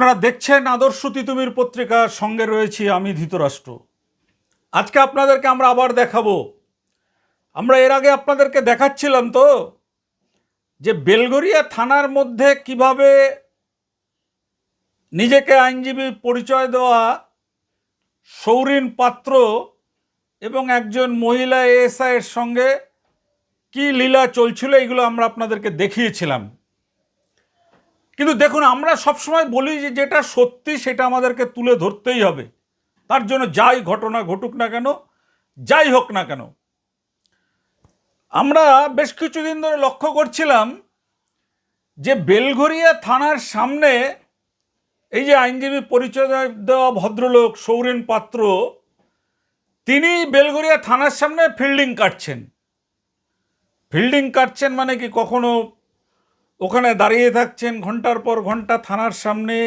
আপনারা দেখছেন আদর্শ তিতুমির পত্রিকা, সঙ্গে রয়েছি আমি ধৃতরাষ্ট্র। আজকে আপনাদেরকে আমরা আবার দেখাবো। আমরা এর আগে আপনাদেরকে দেখাচ্ছিলাম তো যে বেলঘরিয়া থানার মধ্যে কিভাবে নিজেকে আইনজীবী পরিচয় দেওয়া সৌরিন পাত্র এবং একজন মহিলা এএসআই এর সঙ্গে কি লীলা চলছিল, এগুলো আমরা আপনাদেরকে দেখিয়েছিলাম। কিন্তু দেখুন, আমরা সবসময় বলি যে যেটা সত্যি সেটা আমাদেরকে তুলে ধরতেই হবে, তার জন্য যাই ঘটনা ঘটুক না কেন, যাই হোক না কেন। আমরা বেশ কিছুদিন ধরে লক্ষ্য করছিলাম যে বেলঘরিয়া থানার সামনে এই যে আইনজীবী পরিচয় দেওয়া ভদ্রলোক সৌরিন পাত্র, তিনি বেলঘরিয়া থানার সামনে ফিল্ডিং কাটছেন মানে কি, কখনো ওখানে দাঁড়িয়ে থাকছেন ঘন্টার পর ঘন্টা থানার সামনে,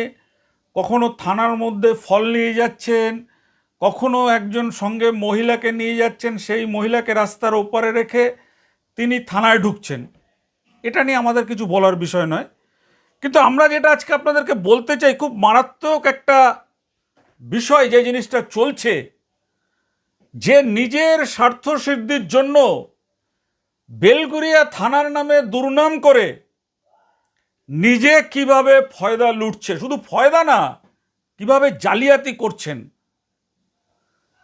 কখনো থানার মধ্যে ফল নিয়ে যাচ্ছেন, কখনো একজন সঙ্গে মহিলাকে নিয়ে যাচ্ছেন, সেই মহিলাকে রাস্তার ওপারে রেখে তিনি থানায় ঢুকছেন। এটা নিয়ে আমাদের কিছু বলার বিষয় নয়, কিন্তু আমরা যেটা আজকে আপনাদেরকে বলতে চাই, খুব মারাত্মক একটা বিষয় যে জিনিসটা চলছে, যে নিজের স্বার্থসিদ্ধির জন্য বেলঘরিয়া থানার নামে দুর্নাম করে নিজে কিভাবে ফয়দা লুটছে, শুধু ফয়দা না, কিভাবে জালিয়াতি করছেন।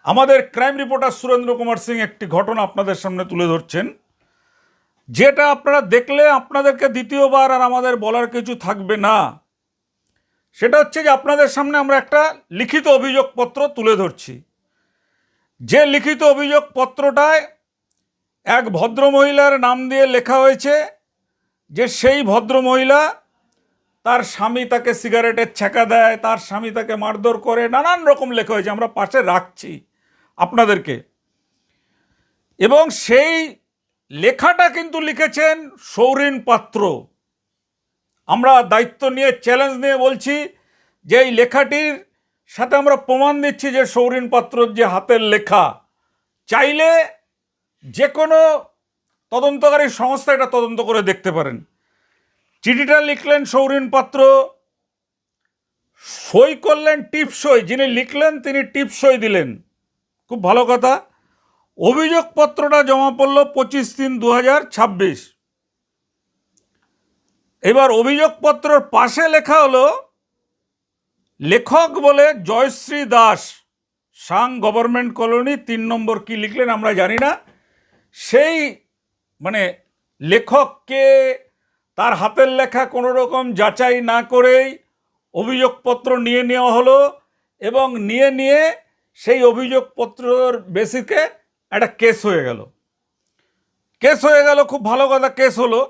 আমাদের ক্রাইম রিপোর্টার সুরেন্দ্র কুমার সিং একটি ঘটনা আপনাদের সামনে তুলে ধরছেন, যেটা আপনারা দেখলে আপনাদেরকে দ্বিতীয়বার আর আমাদের বলার কিছু থাকবে না। সেটা হচ্ছে যে আপনাদের সামনে আমরা একটা লিখিত অভিযোগপত্র তুলে ধরছি। যে লিখিত অভিযোগপত্রটায় এক ভদ্রমহিলার নাম দিয়ে লেখা হয়েছে যে সেই ভদ্রমহিলা, তার স্বামী তাকে সিগারেটের ছ্যাঁকা দেয়, তার স্বামী তাকে মারধর করে, নানান রকম লেখা হয়েছে, আমরা পাশে রাখছি আপনাদেরকে। এবং সেই লেখাটা কিন্তু লিখেছেন সৌরিন পাত্র। আমরা দায়িত্ব নিয়ে, চ্যালেঞ্জ নিয়ে বলছি যে এই লেখাটির সাথে আমরা প্রমাণ দিচ্ছি যে সৌরিন পাত্রর যে হাতের লেখা। চাইলে যে কোনো তদন্তকারী সংস্থা এটা তদন্ত করে দেখতে পারেন। চিঠিটা লিখলেন সৌরিন পাত্র, সই করলেন টিপসই, যিনি লিখলেন তিনি টিপসই দিলেন, খুব ভালো কথা। অভিযোগপত্রটা জমা পড়ল 25/3/2026। এবার অভিযোগপত্রের পাশে লেখা হলো, লেখক বলে জয়শ্রী দাস, সাং গভর্নমেন্ট কলোনি 3 নম্বর, কি লিখলেন আমরা জানি না। সেই মানে লেখককে, তার হাতের লেখা কোনো রকম যাচাই না করেই অভিযোগপত্র নিয়ে নেওয়া হলো, এবং নিয়ে সেই অভিযোগপত্রের বেসিকে একটা কেস হয়ে গেল। খুব ভালো কথা, কেস হলো।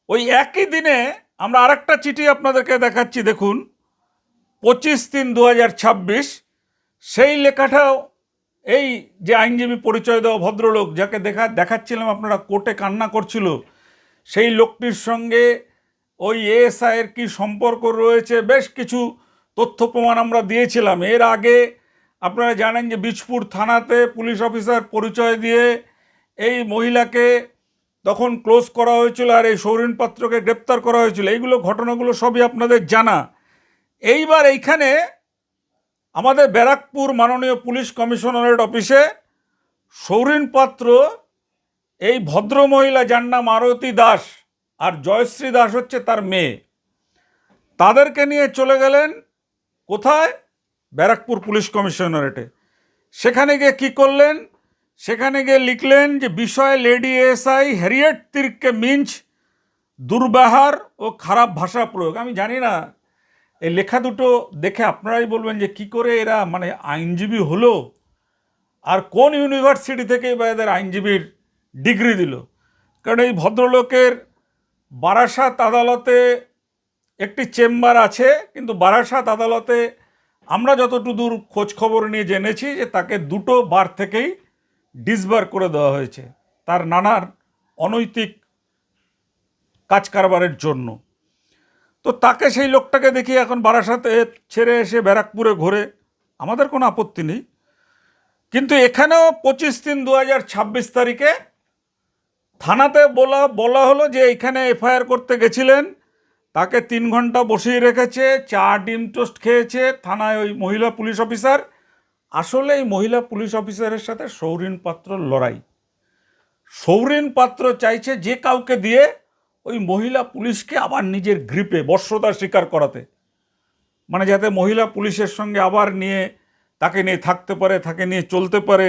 ওই একই দিনে আমরা আরেকটা চিঠি আপনাদেরকে দেখাচ্ছি, দেখুন 25/3/2026। সেই লেখাটাও এই যে আইনজীবী পরিচয় দেওয়া ভদ্রলোক, যাকে দেখাচ্ছিলাম আপনারা কোর্টে কান্না করছিল, সেই লোকটির সঙ্গে ওই এএসআইয়ের কি সম্পর্ক রয়েছে, বেশ কিছু তথ্য প্রমাণ আমরা দিয়েছিলাম। এর আগে আপনারা জানেন যে বীজপুর থানাতে পুলিশ অফিসার পরিচয় দিয়ে এই মহিলাকে তখন ক্লোজ করা হয়েছিল, আর এই সৌরিন পাত্রকে গ্রেপ্তার করা হয়েছিল। এইগুলো ঘটনাগুলো সবই আপনাদের জানা। এইবার এইখানে আমাদের ব্যারাকপুর মাননীয় পুলিশ কমিশনারেট অফিসে সৌরিন পাত্র, এই ভদ্রমহিলা যার নাম আরতি দাস আর জয়শ্রী দাস হচ্ছে তার মেয়ে, তাদেরকে নিয়ে চলে গেলেন কোথায়? ব্যারাকপুর পুলিশ কমিশনারেটে। সেখানে গিয়ে কী করলেন? সেখানে গিয়ে লিখলেন যে বিষয় লেডি এএসআই হ্যারিয়েট তির্ককে মিঞ্চ দুর্ব্যবহার ও খারাপ ভাষা প্রয়োগ। আমি জানি না, এই লেখা দুটো দেখে আপনারাই বলবেন যে কি করে এরা মানে আইনজীবী হলো, আর কোন ইউনিভার্সিটি থেকে বা এদের আইনজীবীর ডিগ্রি দিল। কারণ এই ভদ্রলোকের বারাসাত আদালতে একটি চেম্বার আছে, কিন্তু বারাসাত আদালতে আমরা যতটুকু দূর খোঁজ খবর নিয়ে জেনেছি যে তাকে 2টো বার থেকেই ডিসবার করে দেওয়া হয়েছে তার নানার অনৈতিক কাজ কারবারের জন্য। তো তাকে, সেই লোকটাকে দেখি এখন বারাসাতে ছেড়ে এসে ব্যারাকপুরে ঘোরে, আমাদের কোনো আপত্তি নেই। কিন্তু এখানেও 25/3/2026 তারিখে থানাতে বলা হলো যে এখানে এফআইআর করতে গেছিলেন তাকে 3 ঘন্টা বসিয়ে রেখেছে, চা ডিম টোস্ট খেয়েছে থানায় ওই মহিলা পুলিশ অফিসার। আসলে এই মহিলা পুলিশ অফিসারের সাথে সৌরিন পাত্রর লড়াই। সৌরিন পাত্র চাইছে যে কাউকে দিয়ে ওই মহিলা পুলিশকে আবার নিজের গ্রিপে বশ্যতা স্বীকার করাতে, মানে যাতে মহিলা পুলিশের সঙ্গে আবার নিয়ে তাকে নিয়ে থাকতে পারে, তাকে নিয়ে চলতে পারে।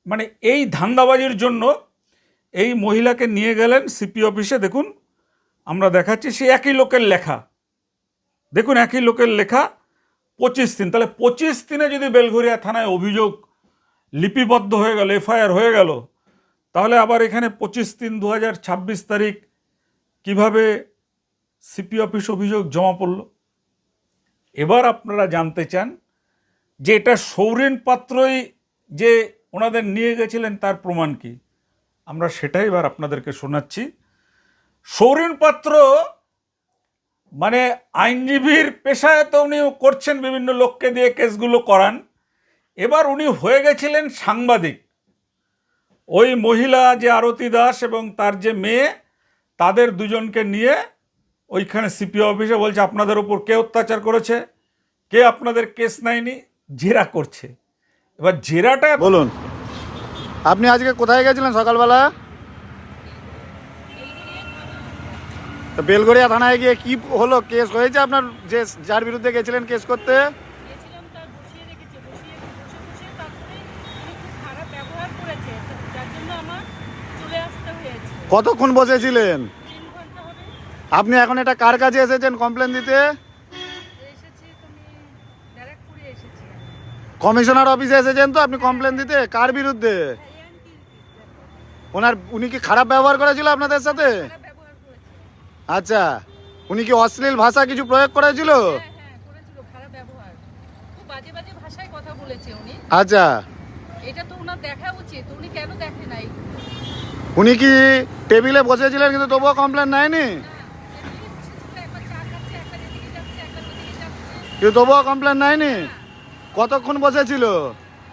মানে এই ধান্দাবাজির জন্য এই মহিলাকে নিয়ে গেলেন সিপি অফিসে। দেখুন আমরা দেখাচ্ছি, সে একই লোকের লেখা, দেখুন একই লোকের লেখা 25 দিন। তাহলে 25 দিনে যদি বেলঘরিয়া থানায় অভিযোগ লিপিবদ্ধ হয়ে গেল, এফআইআর হয়ে গেল, তাহলে আবার এখানে 25/3/2026 তারিখ কিভাবে সিপি অফিস অভিযোগ জমা পড়ল? এবার আপনারা জানতে চান যে এটা সৌরিন পাত্রই যে ওনাদের নিয়ে গেছিলেন তার প্রমাণ কি? আমরা সেটাই এবার আপনাদেরকে শোনাচ্ছি। সৌরিন পাত্র মানে আইনজীবীর পেশায় তো উনি করছেন, বিভিন্ন লোককে দিয়ে কেসগুলো করান। এবার উনি হয়ে গেছিলেন সাংবাদিক। ওই মহিলা যে আরতি দাস এবং তার যে মেয়ে, তাদের দুজনকে নিয়ে ওইখানে সিপি অফিসে বলছে আপনাদের উপর কে অত্যাচার করেছে, কে আপনাদের কেস নেয়নি, জেরা করছে। এবার জেরাটা বলুন, আপনি আজকে কোথায় গেছিলেন সকালবেলা? তো বেলঘরিয়া থানায় গিয়ে কি হলো? কেস হয়েছে আপনার, যে যার বিরুদ্ধে গেছিলেন কেস করতে? গেছিলাম, তার বসিয়ে রেখেছে, বসে বসে তারপরে উনি খুব খারাপ ব্যবহার করেছে, যার জন্য আমার চলে আসতে হয়েছে। কতক্ষণ বসেছিলেন? 3 ঘন্টা হবে। আপনি এখন এটা কার কাছে এসেছেন কমপ্লেন দিতে? এসেছি, তুমি ব্যারাকপুরে এসেছি। কমিশনার অফিসে এসেছেন তো আপনি কমপ্লেন দিতে? কার বিরুদ্ধে? এই আন্টির উনি কি খারাপ ব্যবহার করেছিল আপনাদের সাথে? খারাপ ব্যবহার করেছে। আচ্ছা, উনি কি অশ্লীল ভাষা কিছু প্রয়োগ করেছিল? হ্যাঁ করেছিল, খারাপ ব্যবহার, খুব বাজে বাজে ভাষায় কথা বলেছে উনি। আচ্ছা, এটা তো ওনার দেখা উচিত, উনি কেন দেখে নাই? উনি কি টেবিলে বসেছিলেন কিন্তু তবুও কমপ্লেন নেয়নি? এমনি বসেছিল, একবার চা খাচ্ছে, একটা যেদিকে যাচ্ছে, একটা ওদিকে যাচ্ছে। কিন্তু তবুও কমপ্লেন নেয়নি? কতক্ষণ বসেছিল?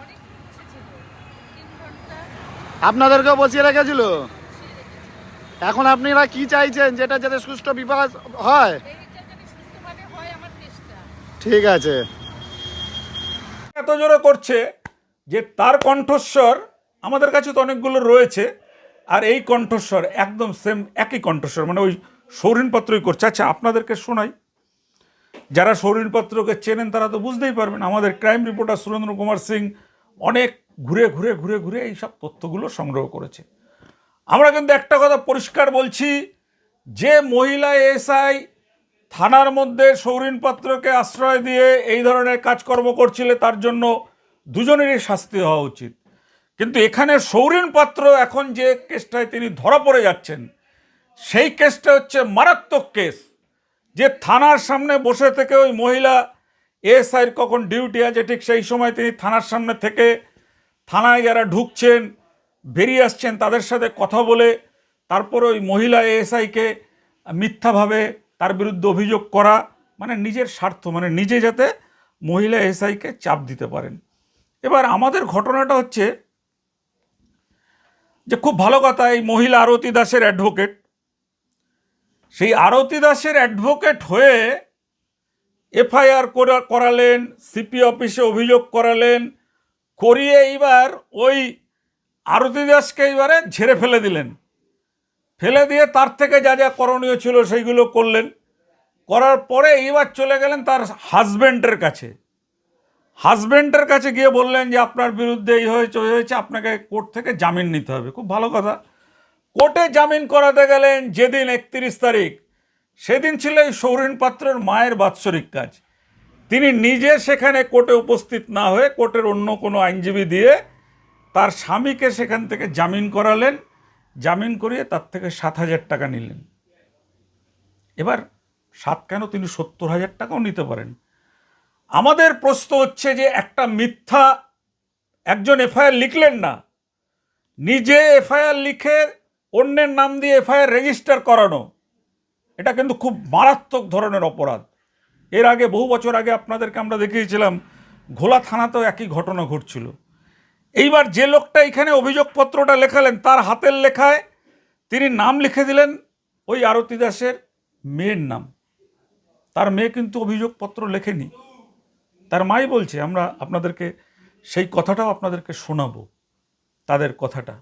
অনেক বসেছিল, 3 ঘন্টা আপনাদেরকেও বসিয়ে রেখেছিল? বসিয়ে রেখেছে। এখন আপনারা কি চাইছেন? যেটা যাতে সুষ্ঠু বিকাশ হয়? এইটা যদি সুস্থভাবে হয় আমার দেশটা। ঠিক আছে। এত জোরে করছে যে তার কণ্ঠস্বর আমাদের কাছে তো অনেকগুলো রয়েছে, আর এই কণ্ঠস্বর একদম সেম একই কণ্ঠস্বর, মানে ওই সৌরিন পাত্রই করছে। আচ্ছা আপনাদেরকে শোনাই, যারা সৌরিন পাত্রকে চেনেন তারা তো বুঝতেই পারবেন। আমাদের ক্রাইম রিপোর্টার সুরেন্দ্র কুমার সিং অনেক ঘুরে ঘুরে ঘুরে ঘুরে এইসব তথ্যগুলো সংগ্রহ করেছে। আমরা কিন্তু একটা কথা পরিষ্কার বলছি, যে মহিলা এসআই থানার মধ্যে সৌরিন পাত্রকে আশ্রয় দিয়ে এই ধরনের কাজকর্ম করছিল, তার জন্য দুজনেরই শাস্তি হওয়া উচিত। কিন্তু এখানে সৌরিন পাত্র এখন যে কেসটায় তিনি ধরা পড়ে যাচ্ছেন, সেই কেসটা হচ্ছে মারাত্মক কেস। যে থানার সামনে বসে থেকে ওই মহিলা এসআইয়ের কখন ডিউটি আছে ঠিক সেই সময় তিনি থানার সামনে থেকে থানায় যারা ঢুকছেন বেরিয়ে আসছেন তাদের সাথে কথা বলে তারপরে ওই মহিলা এসআইকে মিথ্যাভাবে তার বিরুদ্ধে অভিযোগ করা, মানে নিজের স্বার্থ, মানে নিজে যাতে মহিলা এসআইকে চাপ দিতে পারেন। এবার আমাদের ঘটনাটা হচ্ছে যে খুব ভালো কথা, এই মহিলা আরতি দাসের অ্যাডভোকেট, সেই আরতি দাসের অ্যাডভোকেট হয়ে এফআইআর করালেন, সিপি অফিসে অভিযোগ করালেন, করিয়ে এইবার ওই আরতি দাসকে এইবারে ঝেড়ে ফেলে দিলেন। ফেলে দিয়ে তার থেকে যা যা করণীয় ছিল সেইগুলো করলেন। করার পরে এইবার চলে গেলেন তার হাজব্যান্ডের কাছে। হাজব্যান্ডের কাছে গিয়ে বললেন যে আপনার বিরুদ্ধে এই হয়েছে ওই হয়েছে, আপনাকে কোর্ট থেকে জামিন নিতে হবে। খুব ভালো কথা। কোর্টে জামিন করাতে গেলেন যেদিন 31 তারিখ, সেদিন ছিল এই সৌরিন পাত্রের মায়ের বাৎসরিক কাজ। তিনি নিজে সেখানে কোর্টে উপস্থিত না হয়ে কোর্টের অন্য কোনো আইনজীবী দিয়ে তার স্বামীকে সেখান থেকে জামিন করালেন। জামিন করিয়ে তার থেকে 7,000 টাকা নিলেন। এবার 7 কেন, তিনি 70,000 টাকাও নিতে পারেন। আমাদের প্রশ্ন হচ্ছে যে একটা মিথ্যা, একজন এফআইআর লিখলেন না, নিজে এফআইআর লিখে অন্যের নাম দিয়ে এফআইআর রেজিস্টার করানো, এটা কিন্তু খুব মারাত্মক ধরনের অপরাধ। এর আগে বহু বছর আগে আপনাদেরকে আমরা দেখিয়েছিলাম ঘোলা থানাতেও একই ঘটনা ঘটছিল। এইবার যে লোকটা এখানে অভিযোগপত্রটা লেখালেন তার হাতের লেখায় তিনি নাম লিখে দিলেন ওই আরতি দাসের মেয়ের নাম। তার মেয়ে কিন্তু অভিযোগপত্র লেখেনি, তার মাই বলছে। আমরা আপনাদেরকে সেই কথাটাও আপনাদেরকে শোনাবো, তাদের কথাটা।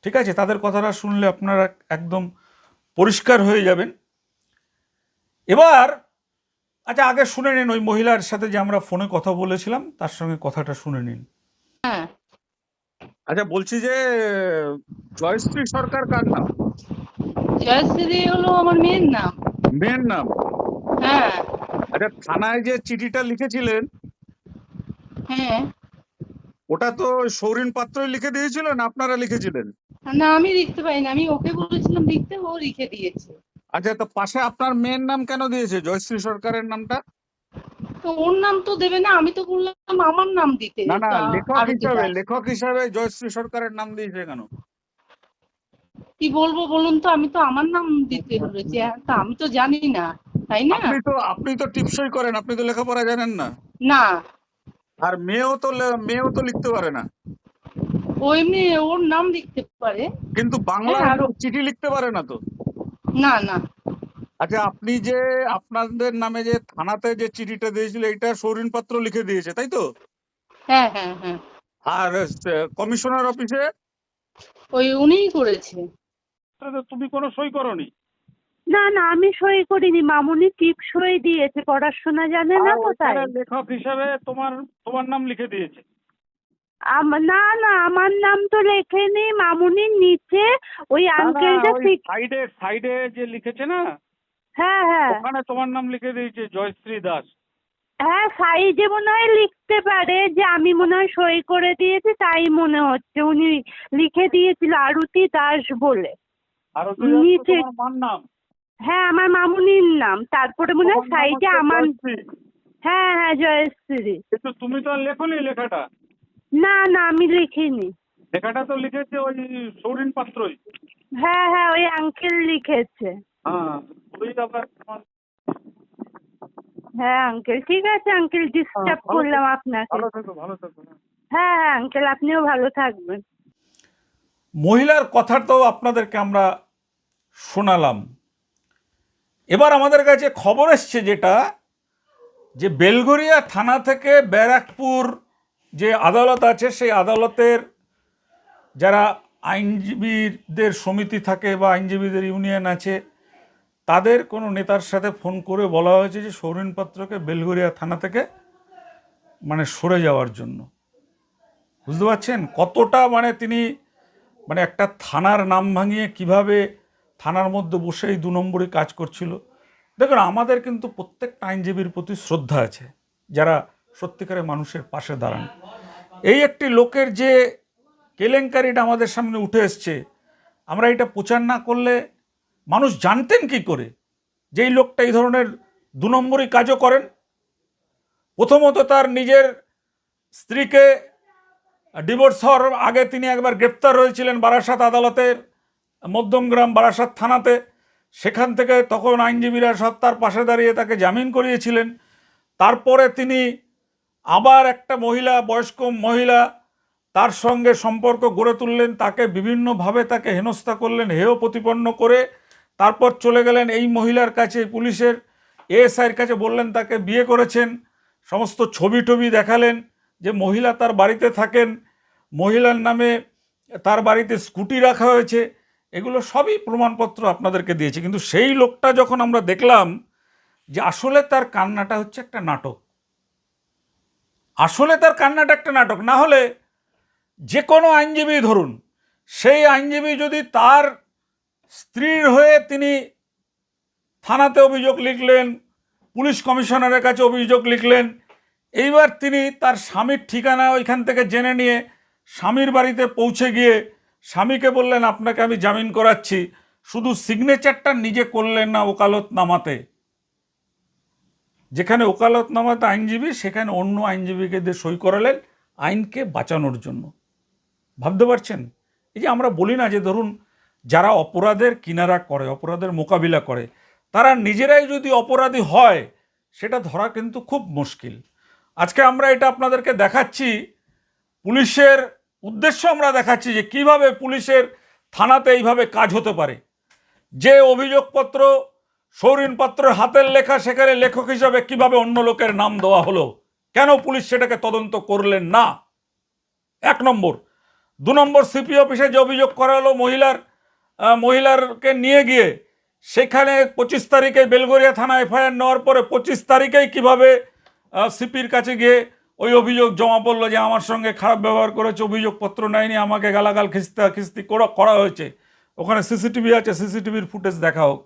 ঠিক আছে, তাদের কথাটা শুনলে আপনারা একদম পরিষ্কার হয়ে যাবেন। এবার আচ্ছা, আগে শুনে নিন ওই মহিলার সাথে যে আমরা ফোনে কথা বলেছিলাম, তার সঙ্গে কথাটা শুনে নিন। হ্যাঁ, আচ্ছা, বলছি যে জয়শ্রী সরকার কার নাম? জয়শ্রী হলো আমার মেয়ের নাম। মেয়ের নাম? হ্যাঁ আচ্ছা, থানায় যে চিঠিটা লিখেছিলেন হ্যাঁ। ওটা তো সৌরিন পাত্রই লিখে দিয়েছিল না আপনারা লিখেছিলেন? না, আমি লিখতে পারিনি, আমি ওকে বলেছিলাম লিখতে, ও লিখে দিয়েছে। আচ্ছা, তো পাশে আপনার মেয়ের নাম কেন দিয়েছে, জয়শ্রী সরকারের নামটা? তো ওর নাম তো দেবে না, আমি তো বললাম আমার নাম দিতে। না না, আরতি দাস। লেখক হিসাবে জয়শ্রী সরকারের নাম দিয়েছে কেন? কি বলবো বলুন তো, আমি তো আমার নাম দিতে বলেছি, তা আমি তো জানি না, তাই না? আপনি তো টিপসই করেন, আপনি তো লেখাপড়া জানেন না। না, আর মেয়েও তো লিখতে পারে না, ও এমনি ওর নাম লিখতে পারে। কিন্তু বাংলা হ্যাঁ, আরো চিঠি লিখতে পারে না তো। না না। আচ্ছা, আপনি যে আপনাদের নামে যে থানাতে যে চিঠিটা দিয়েছিল এটা সৌরিন পাত্র লিখে দিয়েছে, তাই তো? হ্যাঁ হ্যাঁ হ্যাঁ, আর কমিশনার অফিসে ওই উনিই করেছে। তুমি কোনো সই করনি? না না, আমি সই করিনি, মামুনি টিপ সই দিয়েছে, পড়াশোনা জানে না আর তো তাই। ওইখানে লেখক হিসাবে তোমার নাম লিখে দিয়েছে? না না, আমার নাম তো লেখেনি, মামুনির নিচে ওই আঙ্কেলটা সাইডে যে লিখেছে না, হ্যাঁ হ্যাঁ ওখানে তোমার নাম লিখে দিয়েছে জয়শ্রী দাস। হ্যাঁ, সাইডে মনে হয় লিখতে পারে যে আমি মনে হয় সই করে দিয়েছি, তাই মনে হচ্ছে উনি লিখে দিয়েছিল আরতি দাস বলে আর নিচে। তোমার মার নাম? হ্যাঁ, আমার মামুনির নাম, তারপরে মনে হয় তোমার নাম সাইডে হচ্ছে আমার। জয়শ্রী। হ্যাঁ হ্যাঁ, জয়শ্রী। কিন্তু তুমি তো আর লেখনি লেখাটা। না না, আমি লিখিনি। লেখাটা তো লিখেছে ওই সৌরিন পাত্রই। হ্যাঁ হ্যাঁ, ওই আঙ্কেল লিখেছে। হ্যাঁ, ওই আবার হ্যাঁ আঙ্কেল, ঠিক আছে আঙ্কেল, ডিস্টার্ব ভালো করলাম আপনাকে। ভালো থেকো। হ্যাঁ হ্যাঁ আঙ্কেল, আপনিও ভালো থাকবেন। মহিলার কথা তো আপনাদেরকে আমরা শোনালাম। এবার আমাদের কাছে খবর এসছে যেটা, যে বেলঘরিয়া থানা থেকে ব্যারাকপুর যে আদালত আছে, সেই আদালতের যারা আইনজীবীদের সমিতি থাকে বা আইনজীবীদের ইউনিয়ন আছে, তাদের কোনো নেতার সাথে ফোন করে বলা হয়েছে যে সৌরিন পাত্রকে বেলঘরিয়া থানা থেকে মানে সরে যাওয়ার জন্য। বুঝতে পারছেন কতটা তিনি একটা থানার নাম ভাঙিয়ে কিভাবে থানার মধ্যে বসে এই 2 নম্বরই কাজ করছিল। দেখুন, আমাদের কিন্তু প্রত্যেকটা আইনজীবীর প্রতি শ্রদ্ধা আছে, যারা সত্যিকারের মানুষের পাশে দাঁড়ান। এই একটি লোকের যে কেলেঙ্কারিটা আমাদের সামনে উঠে এসছে, আমরা এটা প্রচার না করলে মানুষ জানতেন কি করে যে এই লোকটা এই ধরনের 2 নম্বরই কাজও করেন। প্রথমত তার নিজের স্ত্রীকে ডিভোর্স হওয়ার আগে তিনি একবার গ্রেপ্তার হয়েছিলেন বারাসাত আদালতের মধ্যমগ্রাম বারাসাত থানাতে। সেখান থেকে তখন আইনজীবীরা সব তার পাশে দাঁড়িয়ে তাকে জামিন করিয়েছিলেন। তারপরে তিনি আবার একটা বয়স্ক মহিলা, তার সঙ্গে সম্পর্ক গড়ে তুললেন, তাকে বিভিন্নভাবে তাকে হেনস্থা করলেন, হেয় প্রতিপন্ন করে তারপর চলে গেলেন এই মহিলার কাছে, পুলিশের এএসআইয়ের কাছে, বললেন তাকে বিয়ে করেছেন। সমস্ত ছবি টবি দেখালেন যে মহিলা তার বাড়িতে থাকেন, মহিলার নামে তার বাড়িতে স্কুটি রাখা হয়েছে। এগুলো সবই প্রমাণপত্র আপনাদেরকে দিয়েছে। কিন্তু সেই লোকটা যখন আমরা দেখলাম যে আসলে তার কান্নাটা হচ্ছে একটা নাটক, না হলে যে কোনো আইনজীবী ধরুন, সেই আইনজীবী যদি তার স্ত্রীর হয়ে তিনি থানাতে অভিযোগ লিখলেন, পুলিশ কমিশনারের কাছে অভিযোগ লিখলেন, এইবার তিনি তার স্বামীর ঠিকানা ওইখান থেকে জেনে নিয়ে স্বামীর বাড়িতে পৌঁছে গিয়ে স্বামীকে বললেন আপনাকে আমি জামিন করাচ্ছি, শুধু সিগনেচারটা নিজে করলেন না ওকালতনামাতে। যেখানে ওকালতনামাতে আইনজীবী, সেখানে অন্য আইনজীবীকে দিয়ে সই করালেন আইনকে বাঁচানোর জন্য। ভাবতে পারছেন? এই যে আমরা বলি না যে ধরুন যারা অপরাধের কিনারা করে, অপরাধের মোকাবিলা করে, তারা নিজেরাই যদি অপরাধী হয় সেটা ধরা কিন্তু খুব মুশকিল। আজকে আমরা এটা আপনাদেরকে দেখাচ্ছি, পুলিশের উদ্দেশ্য আমরা দেখাচ্ছি যে কিভাবে পুলিশের থানাতে এইভাবে কাজ হতে পারে। যে অভিযোগপত্র সৌরিন পাত্রের হাতের লেখা, সেখানে লেখক হিসাবে কিভাবে অন্য লোকের নাম দেওয়া হলো? কেন পুলিশ সেটাকে তদন্ত করলেন না? 1 নম্বর। 2 নম্বর, সিপি অফিসে যে অভিযোগ করা হলো মহিলারকে নিয়ে গিয়ে সেখানে 25 তারিখে বেলগড়িয়া থানা এফআইআর নেওয়ার পরে 25 তারিখেই কিভাবে সিপির কাছে গিয়ে ওই অভিযোগ জমা পড়লো যে আমার সঙ্গে খারাপ ব্যবহার করেছে, অভিযোগপত্র নেয়নি, আমাকে গালাগাল খিস্তি করা হয়েছে। ওখানে সিসিটিভি আছে, সিসিটিভির ফুটেজ দেখা হোক।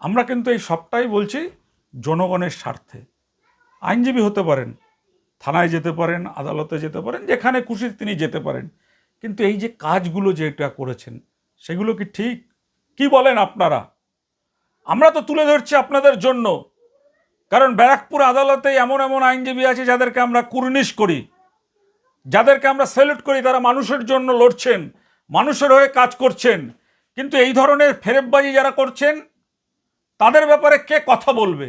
আমরা কিন্তু এই সবটাই বলছি জনগণের স্বার্থে। আইনজীবী হতে পারেন, থানায় যেতে পারেন, আদালতে যেতে পারেন, যেখানে খুশি তিনি যেতে পারেন, কিন্তু এই যে কাজগুলো যেটা করেছেন সেগুলো কি ঠিক? কি বলেন আপনারা? আমরা তো তুলে ধরছি আপনাদের জন্য, কারণ ব্যারাকপুর আদালতে এমন এমন আইনজীবী আছে যাদেরকে আমরা কুর্নিশ করি, যাদেরকে আমরা স্যালুট করি। তারা মানুষের জন্য লড়ছেন, মানুষের হয়ে কাজ করছেন, কিন্তু এই ধরনের ফেরেববাজি যারা করছেন তাদের ব্যাপারে কে কথা বলবে?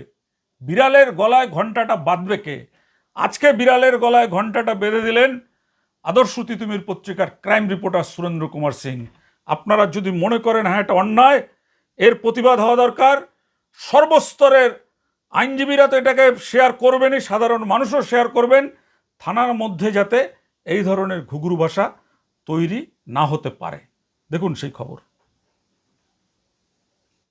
বিড়ালের গলায় ঘণ্টাটা বাঁধবে কে? আজকে বিড়ালের গলায় ঘণ্টাটা বেঁধে দিলেন আদর্শ তিতুমির পত্রিকার ক্রাইম রিপোর্টার সুরেন্দ্র কুমার সিং। আপনারা যদি মনে করেন হ্যাঁ এটা অন্যায়, এর প্রতিবাদ হওয়া দরকার, সর্বস্তরের আইনজীবীরা তো এটাকে শেয়ার করবেনই, সাধারণ মানুষও শেয়ার করবেন, থানার মধ্যে যাতে এই ধরনের ঘুঘরু ভাষা তৈরি না হতে পারে। দেখুন সেই খবর।